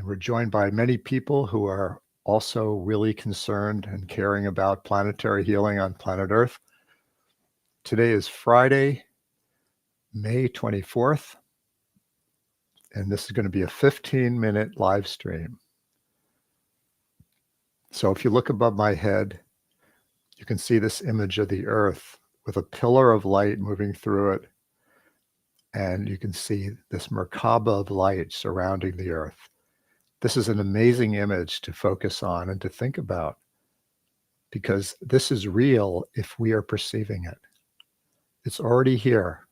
we're joined by many people who are also really concerned and caring about planetary healing on planet Earth. Today is Friday, May 24th, and this is going to be a 15-minute live stream. So if you look above my head, you can see this image of the Earth with a pillar of light moving through it. And you can see this Merkaba of light surrounding the Earth. This is an amazing image to focus on and to think about, because this is real if we are perceiving it. It's already here.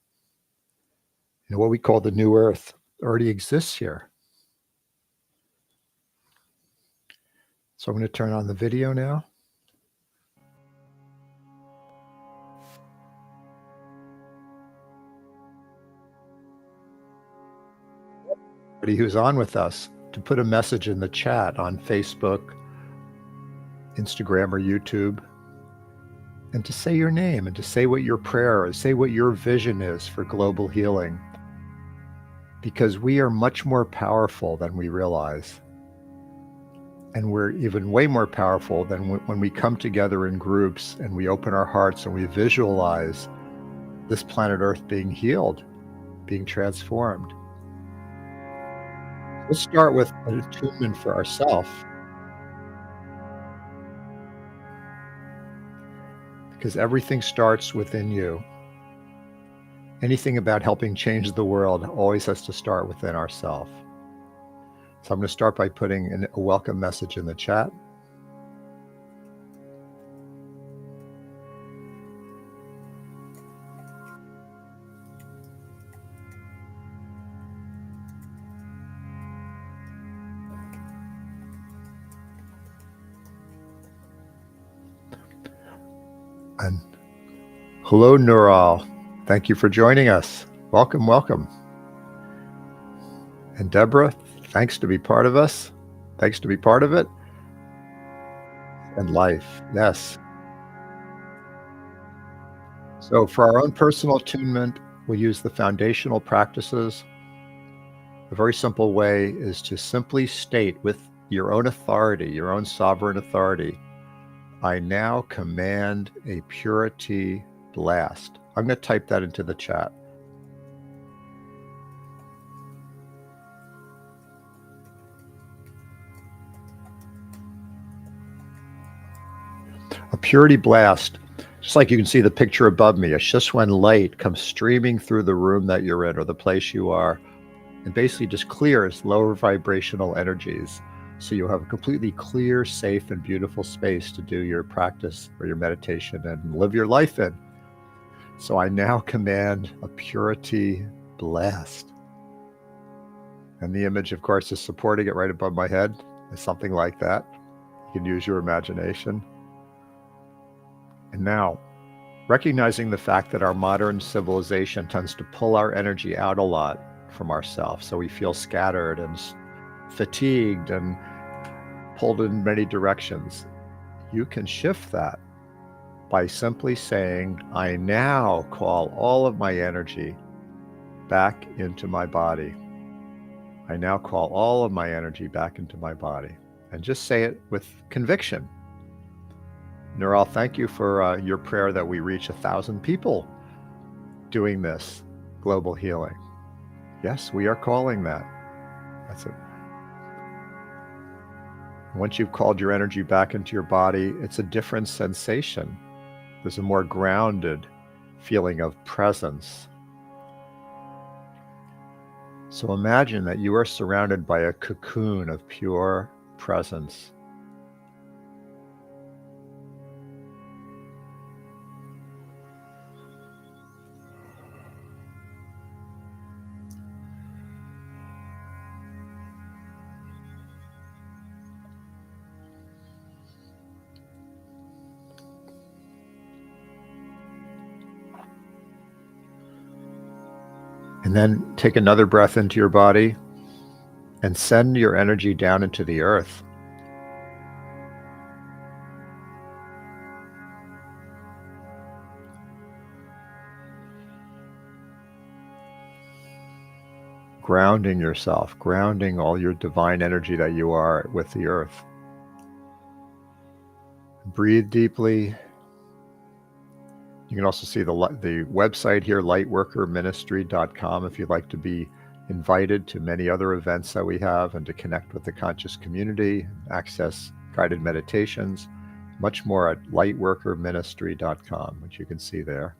What we call the new Earth already exists here. So I'm going to turn on the video now. Everybody who's on with us, to put a message in the chat on Facebook, Instagram, or YouTube, and to say your name and to say what your prayer is, say what your vision is for global healing. Because we are much more powerful than we realize. And we're even way more powerful than when we come together in groups and we open our hearts and we visualize this planet Earth being healed, being transformed. Let's start with an attunement for ourselves. Because everything starts within you. Anything about helping change the world always has to start within ourselves. So I'm going to start by putting a welcome message in the chat. And hello, Nural. Thank you for joining us. Welcome, welcome. And Deborah, thanks to be part of us. Thanks to be part of it. And life, yes. So for our own personal attunement, we'll use the foundational practices. A very simple way is to simply state with your own authority, your own sovereign authority, I now command a purity blast. I'm going to type that into the chat. A purity blast, just like you can see the picture above me, it's just when light comes streaming through the room that you're in or the place you are, and basically just clears lower vibrational energies. So you'll have a completely clear, safe, and beautiful space to do your practice or your meditation and live your life in. So I now command a purity blast. And the image, of course, is supporting it right above my head. It's something like that. You can use your imagination. And now, recognizing the fact that our modern civilization tends to pull our energy out a lot from ourselves, so we feel scattered and fatigued and pulled in many directions, you can shift that by simply saying, I now call all of my energy back into my body. I now call all of my energy back into my body. And just say it with conviction. Nural, thank you for your prayer that we reach 1,000 people doing this global healing. Yes, we are calling that. That's it. Once you've called your energy back into your body, it's a different sensation. There's a more grounded feeling of presence. So imagine that you are surrounded by a cocoon of pure presence. And then take another breath into your body and send your energy down into the earth. grounding yourself, grounding all your divine energy that you are with the earth. Breathe deeply. You can also see the website here, lightworkerministry.com, if you'd like to be invited to many other events that we have and to connect with the conscious community, access guided meditations, much more at lightworkerministry.com, which you can see there.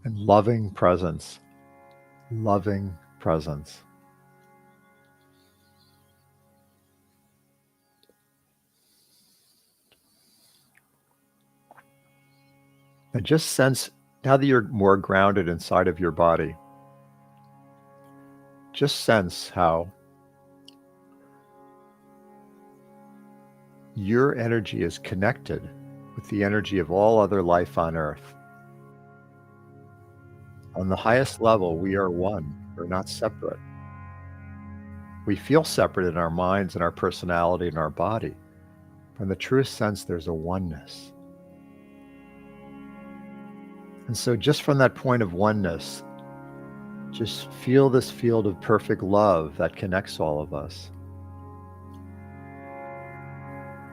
And loving presence. Loving presence. And just sense, now that you're more grounded inside of your body, just sense how your energy is connected with the energy of all other life on Earth. On the highest level, we are one. We're not separate. We feel separate in our minds and our personality and our body. But in the truest sense, there's a oneness. And so just from that point of oneness, just feel this field of perfect love that connects all of us.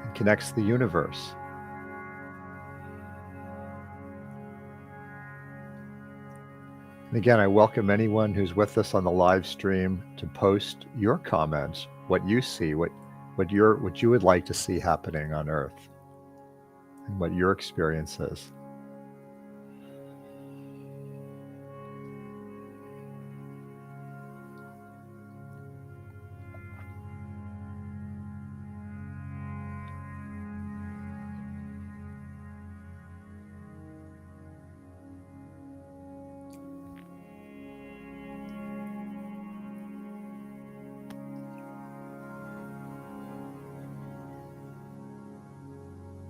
It connects the universe. And again, I welcome anyone who's with us on the live stream to post your comments, what you see, what you would like to see happening on Earth, and what your experience is.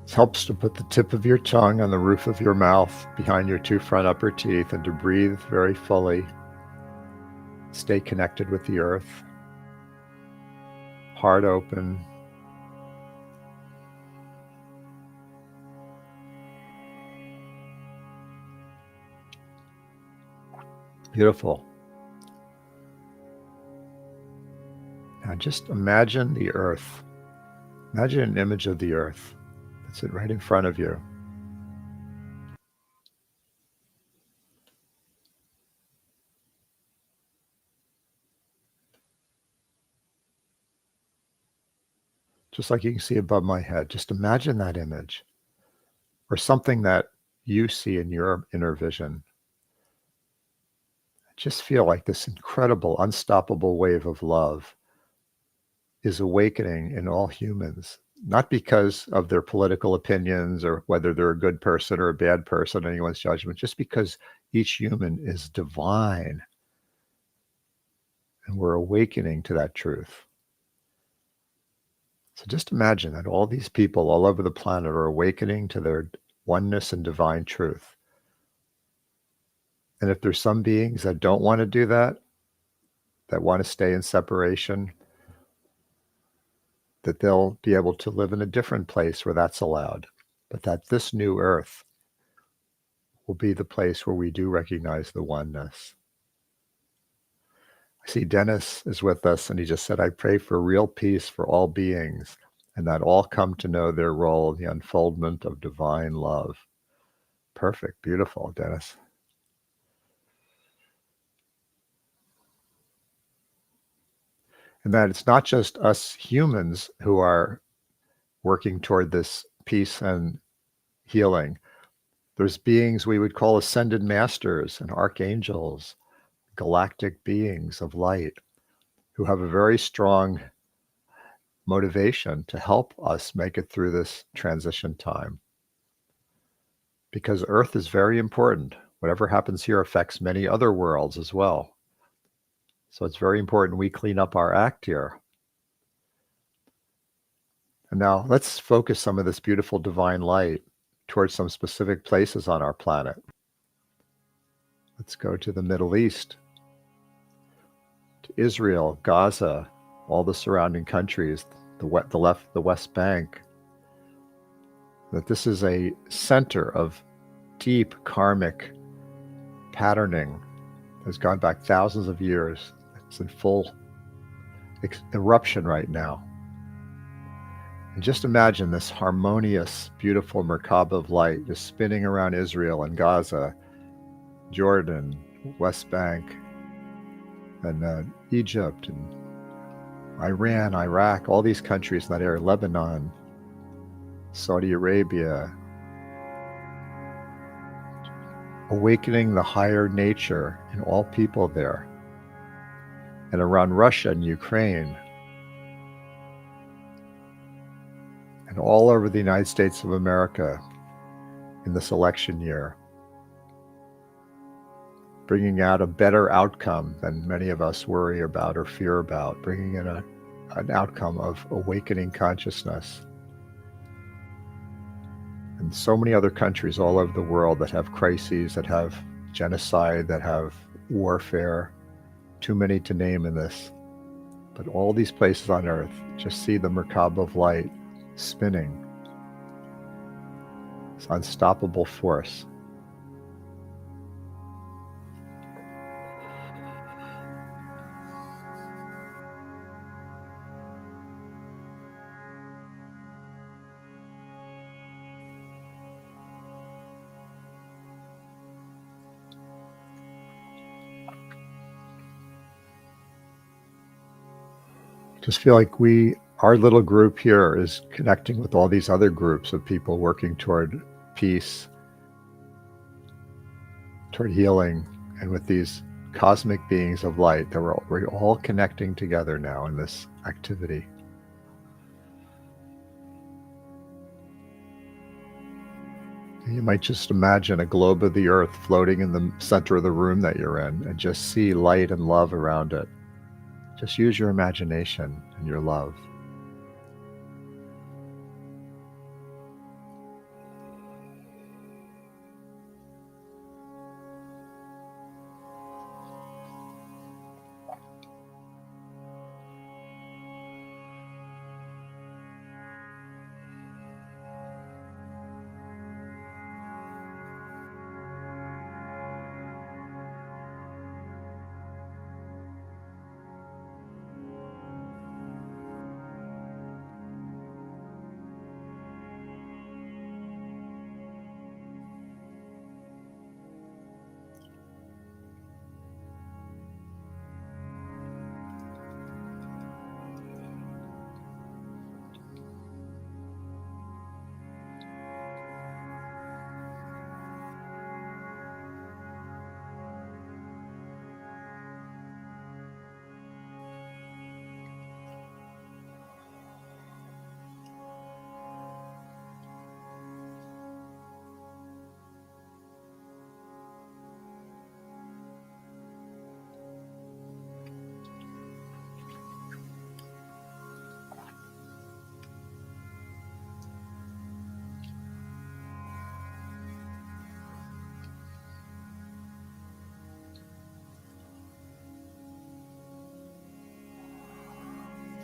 It helps to put the tip of your tongue on the roof of your mouth behind your two front upper teeth and to breathe very fully. Stay connected with the earth. Heart open. Beautiful. Now just imagine the earth. Imagine an image of the earth. That's it right in front of you. Just like you can see above my head. Just imagine that image or something that you see in your inner vision. Just feel like this incredible, unstoppable wave of love is awakening in all humans, not because of their political opinions or whether they're a good person or a bad person, anyone's judgment, just because each human is divine. And we're awakening to that truth. So just imagine that all these people all over the planet are awakening to their oneness and divine truth. And if there's some beings that don't want to do that, that want to stay in separation, that they'll be able to live in a different place where that's allowed, but that this new earth will be the place where we do recognize the oneness. I see Dennis is with us, and he just said, I pray for real peace for all beings, and that all come to know their role in the unfoldment of divine love. Perfect. Beautiful, Dennis. And that it's not just us humans who are working toward this peace and healing. There's beings we would call ascended masters and archangels, galactic beings of light who have a very strong motivation to help us make it through this transition time. Because Earth is very important. Whatever happens here affects many other worlds as well. So it's very important we clean up our act here. And now let's focus some of this beautiful divine light towards some specific places on our planet. Let's go to the Middle East, to Israel, Gaza, all the surrounding countries, the West Bank, that this is a center of deep karmic patterning that has gone back thousands of years. It's in full eruption right now. And just imagine this harmonious, beautiful Merkaba of light just spinning around Israel and Gaza, Jordan, West Bank, and Egypt, and Iran, Iraq, all these countries in that area, Lebanon, Saudi Arabia, awakening the higher nature in all people there, and around Russia and Ukraine, and all over the United States of America in this election year, bringing out a better outcome than many of us worry about or fear about, bringing in an outcome of awakening consciousness. And so many other countries all over the world that have crises, that have genocide, that have warfare, too many to name in this. But all these places on earth just see the Merkaba of light spinning. It's unstoppable force. Just feel like our little group here is connecting with all these other groups of people working toward peace, toward healing, and with these cosmic beings of light that we're all connecting together now in this activity. You might just imagine a globe of the earth floating in the center of the room that you're in, and just see light and love around it. Just use your imagination and your love.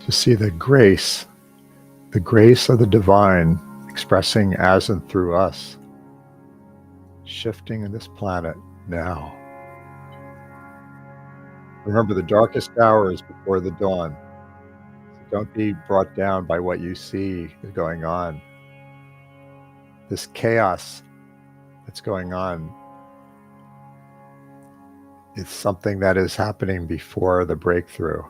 To see the grace of the divine expressing as and through us, shifting in this planet now. Remember, the darkest hour is before the dawn. So don't be brought down by what you see going on. This chaos that's going on is something that is happening before the breakthrough.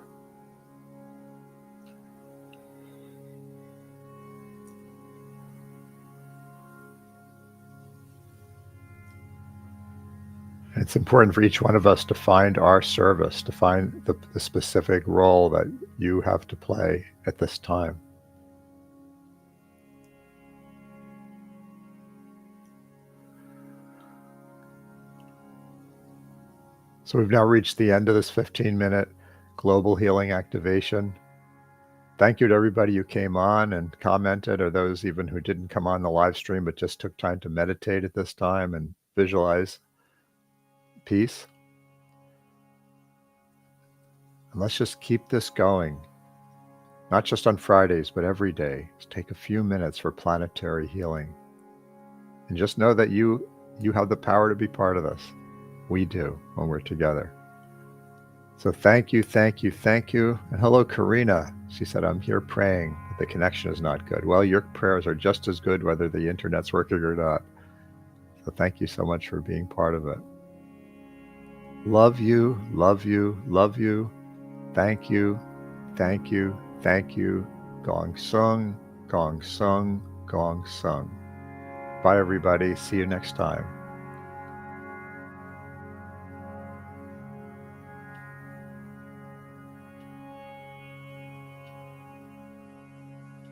It's important for each one of us to find our service, to find the specific role that you have to play at this time. So we've now reached the end of this 15-minute global healing activation. Thank you to everybody who came on and commented, or those even who didn't come on the live stream but just took time to meditate at this time and visualize peace. And let's just keep this going. Not just on Fridays, but every day. Just take a few minutes for planetary healing. And just know that you have the power to be part of this. We do when we're together. So thank you, thank you, thank you. And hello, Karina. She said, I'm here praying, but the connection is not good. Well, your prayers are just as good whether the internet's working or not. So thank you so much for being part of it. Love you, love you, love you. Thank you, thank you, thank you. Gong sung, gong sung, gong sung. Bye, everybody. See you next time.